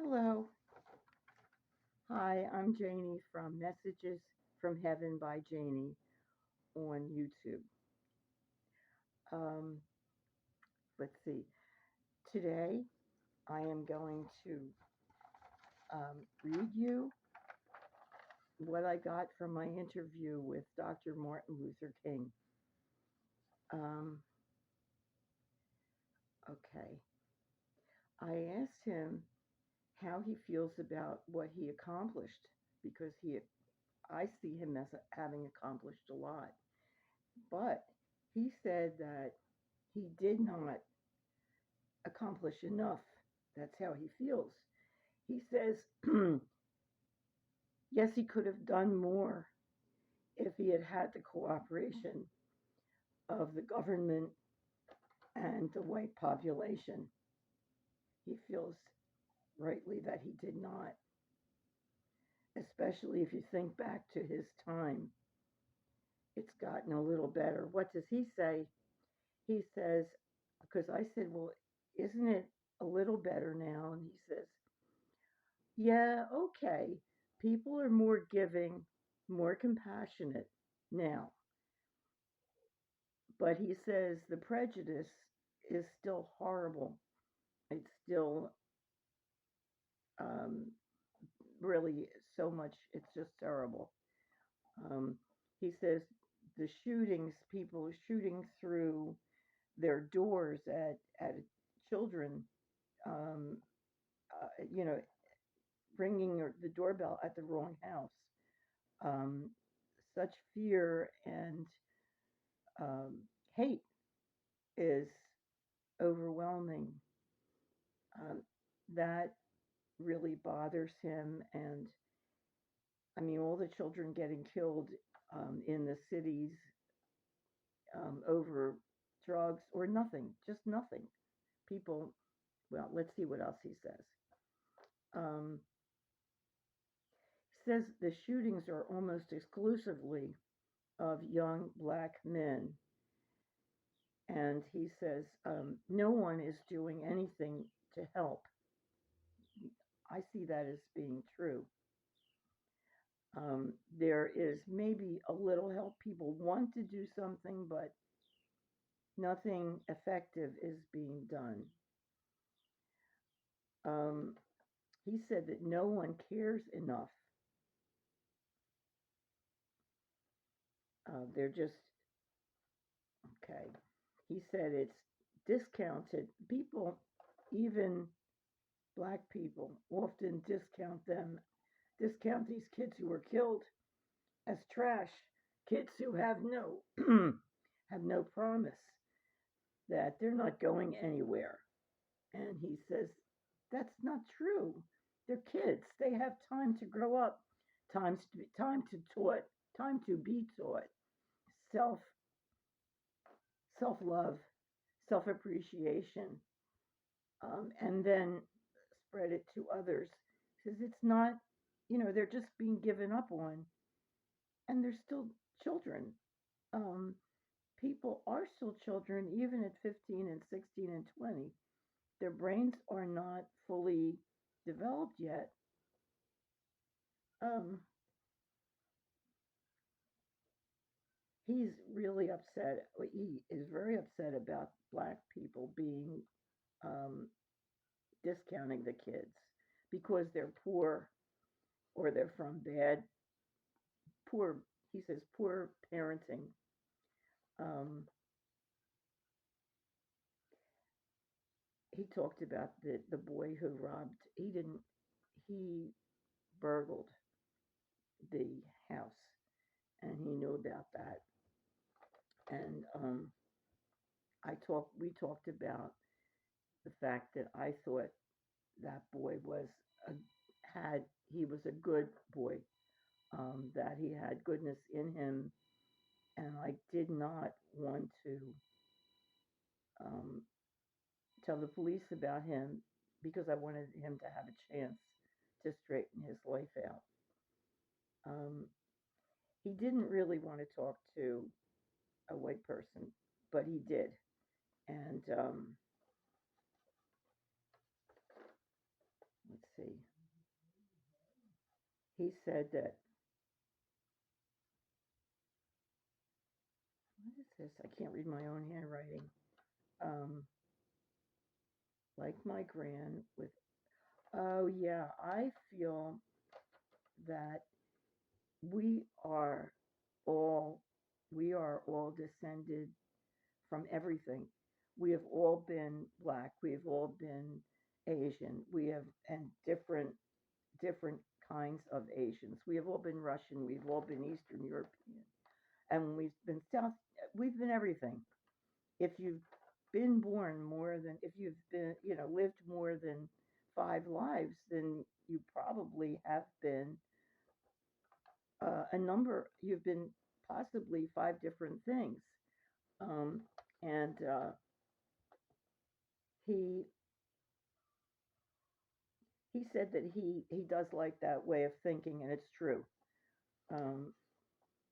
Hello. Hi, I'm Jaynee from Messages from Heaven by Jaynee on YouTube. Um, let's see. Today I am going to read you what I got from my interview with Dr. Martin Luther King. Um, okay. I asked him how he feels about what he accomplished because I see him as having accomplished a lot. But he said that he did not accomplish enough. That's how he feels. He says, yes, he could have done more if he had had the cooperation of the government and the white population. He feels rightly that he did not, especially if you think back to his time. It's gotten a little better. What does he say? He says, because I said, well, isn't it a little better now? And he says, yeah, okay. People are more giving, more compassionate now. But he says the prejudice is still horrible. It's still um, really so much, it's just terrible. Um, he says the shootings, people shooting through their doors at children, um, you know, ringing the doorbell at the wrong house. Um, Such fear and um, hate is overwhelming. Um, that really bothers him. And I mean, all the children getting killed in the cities over drugs or nothing, just nothing. People, well, let's see what else he says. Um, he says the shootings are almost exclusively of young black men. And he says no one is doing anything to help. I see that as being true. There is maybe a little help. People want to do something, but nothing effective is being done. Um, he said that no one cares enough. They're just, okay. He said it's discounted. People, even black people, often discount these kids who were killed as trash, kids who have no have no promise that they're not going anywhere. And he says, that's not true. They're kids. They have time to grow up, time to taught, time to be taught, self self love, self appreciation, and then spread it to others. He says it's not, they're just being given up on, and they're still children. Um, People are still children, even at 15 and 16 and 20. Their brains are not fully developed yet. Um, he's really upset. He is very upset about black people being um, discounting the kids because they're poor or they're from poor, he says, poor parenting. Um, he talked about the boy who robbed, he burgled the house and he knew about that. And we talked about the fact that I thought that boy a, he was a good boy, that he had goodness in him, and I did not want to um, tell the police about him because I wanted him to have a chance to straighten his life out. Um, he didn't really want to talk to a white person, but he did. And let's see. He said that, what is this? I can't read my own handwriting. Um, like my gran with, oh yeah, I feel that we are all, we are all descended from everything. We have all been black. We have all been Asian. We have, and different kinds of Asians. We have all been Russian. We've all been Eastern European, and we've been South. We've been everything. If you've been born more than, if you've been, lived more than 5 lives, then you probably have been a number. You've been possibly 5 different things. Um, and he he said that he does like that way of thinking, and it's true. Um,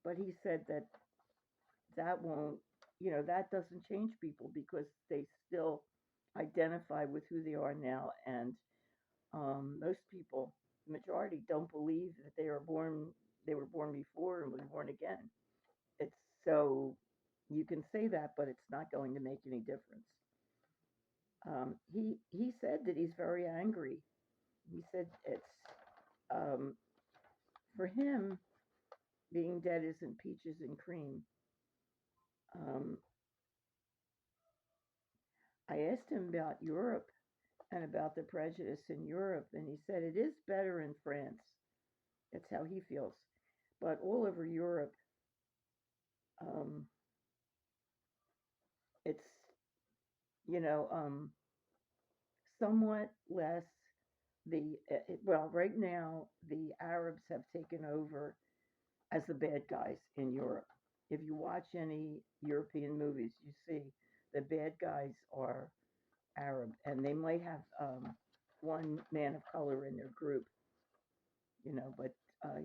but he said that that won't, that doesn't change people because they still identify with who they are now, and most people, the majority, don't believe that they were born before and was born again. It's so you can say that, but it's not going to make any difference. He said that he's very angry. He said it's um, for him being dead isn't peaches and cream. Um, I asked him about Europe and about the prejudice in Europe, and he said it is better in France. That's how he feels. But all over Europe, um, it's you know somewhat less. Well, right now the Arabs have taken over as the bad guys in Europe. If you watch any European movies, you see the bad guys are Arab, and they might have one man of color in their group, but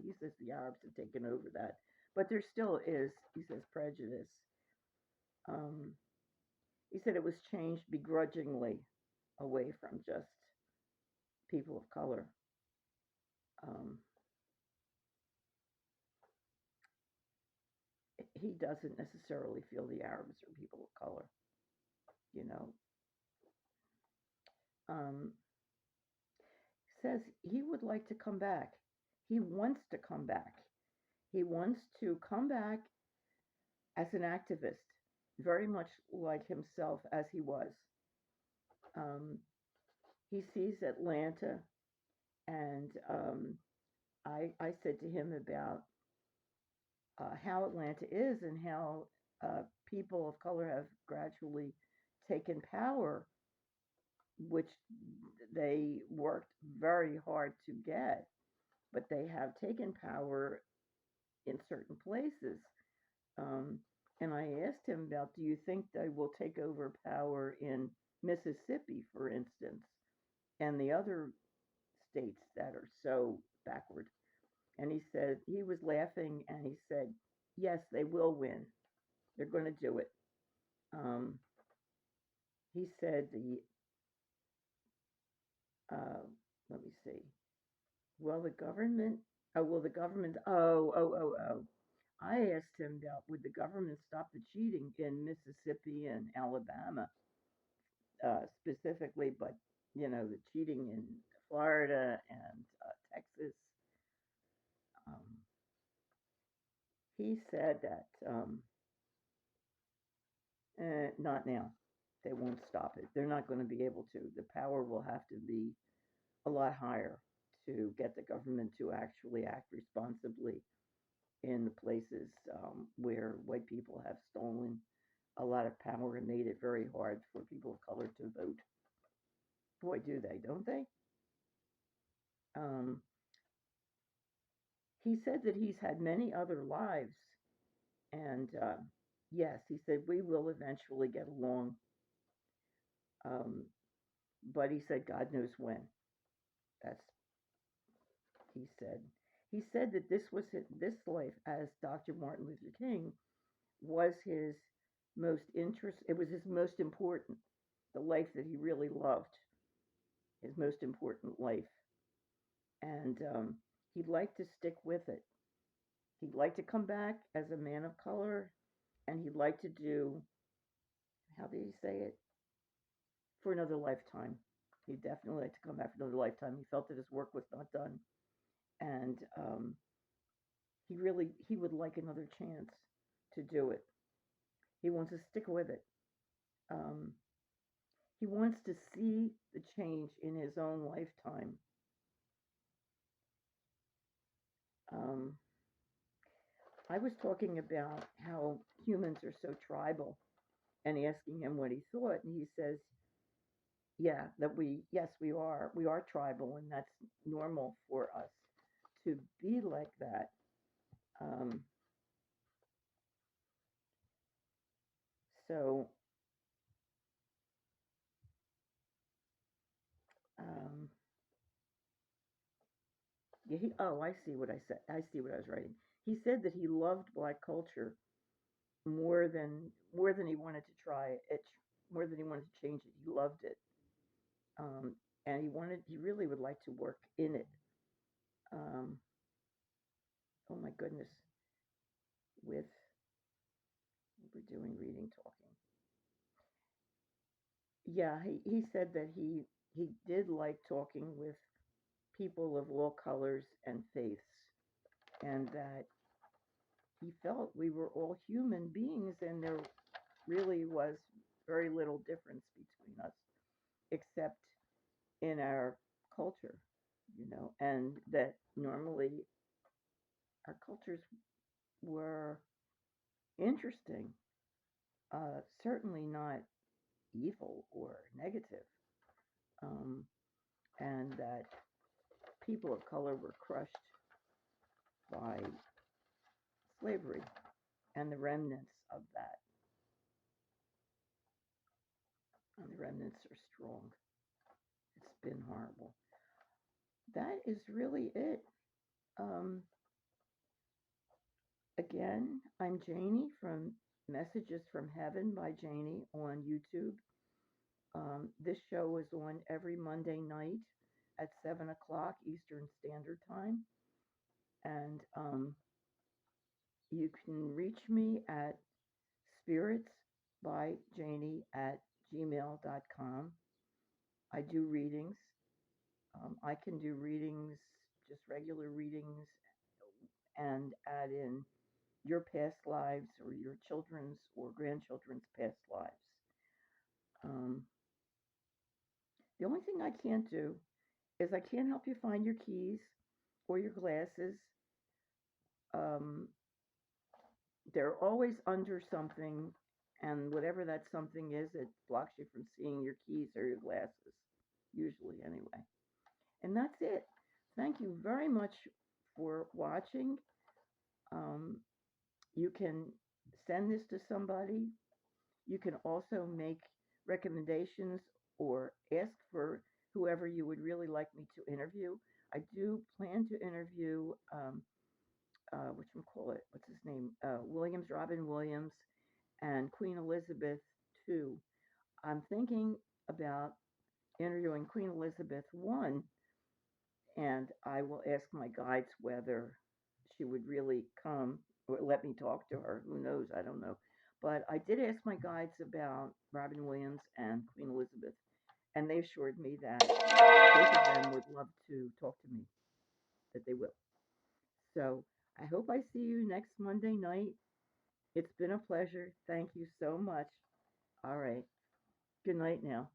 he says the Arabs have taken over that. But there still is, he says, prejudice. Um, he said it was changed begrudgingly away from just people of color. Um, he doesn't necessarily feel the Arabs are people of color, you know. Um, says he would like to come back. He wants to come back. He wants to come back as an activist, very much like himself as he was. Um, he sees Atlanta, and I said to him about how Atlanta is and how people of color have gradually taken power, which they worked very hard to get, but they have taken power in certain places. Um, and I asked him about, do you think they will take over power in Mississippi, for instance, and the other states that are so backward? And he said, he was laughing and he said, yes, they will win. They're going to do it. Um, he said, uh, let me see, well, the government, oh. I asked him about would the government stop the cheating in Mississippi and Alabama specifically, but the cheating in Florida and Texas. Um, he said that not now. They won't stop it. They're not going to be able to. The power will have to be a lot higher to get the government to actually act responsibly in the places where white people have stolen a lot of power and made it very hard for people of color to vote. Boy, do they, don't they? Um, he said that he's had many other lives, and yes, he said we will eventually get along. Um, but he said God knows when. That's he said. He said that this life as Dr. Martin Luther King was his most interest. It was his most important, the life that he really loved, his most important life. and he'd like to stick with it. He'd like to come back as a man of color, and he'd like to do, how did he say it, for another lifetime. He'd definitely like to come back for another lifetime. He felt that his work was not done, and he would like another chance to do it. He wants to stick with it. Um, he wants to see the change in his own lifetime. Um, I was talking about how humans are so tribal, and asking him what he thought, and he says, "Yeah, that yes, we are tribal, and that's normal for us to be like that." Um, so, um, yeah, oh, I see what I said. I see what I was writing. He said that he loved black culture more than he wanted to try it, more than he wanted to change it. He loved it, um, and he really would like to work in it. Um, oh my goodness, with we're doing reading talking. Yeah, he said that he did like talking with people of all colors and faiths, and that he felt we were all human beings, and there really was very little difference between us, except in our culture, and that normally our cultures were interesting, certainly not evil or negative, um, and that people of color were crushed by slavery and the remnants of that. And the remnants are strong. It's been horrible. That is really it. Um, Again, I'm Jaynee from Messages from Heaven by Jaynee on YouTube. This show is on every Monday night at 7 o'clock Eastern Standard Time. And you can reach me at spiritsbyjaney@gmail.com. I do readings. I can do readings, just regular readings, and add in your past lives or your children's or grandchildren's past lives. Um, the only thing I can't do is I can't help you find your keys or your glasses. Um, they're always under something, and whatever that something is, it blocks you from seeing your keys or your glasses, usually anyway. And that's it. Thank you very much for watching. Um, you can send this to somebody. You can also make recommendations or ask for whoever you would really like me to interview. I do plan to interview, what's his name? Robin Williams, and Queen Elizabeth too. I'm thinking about interviewing Queen Elizabeth I, and I will ask my guides whether she would really come or let me talk to her. Who knows? I don't know. But I did ask my guides about Robin Williams and Queen Elizabeth, and they assured me that both of them would love to talk to me, that they will. So I hope I see you next Monday night. It's been a pleasure. Thank you so much. All right. Good night now.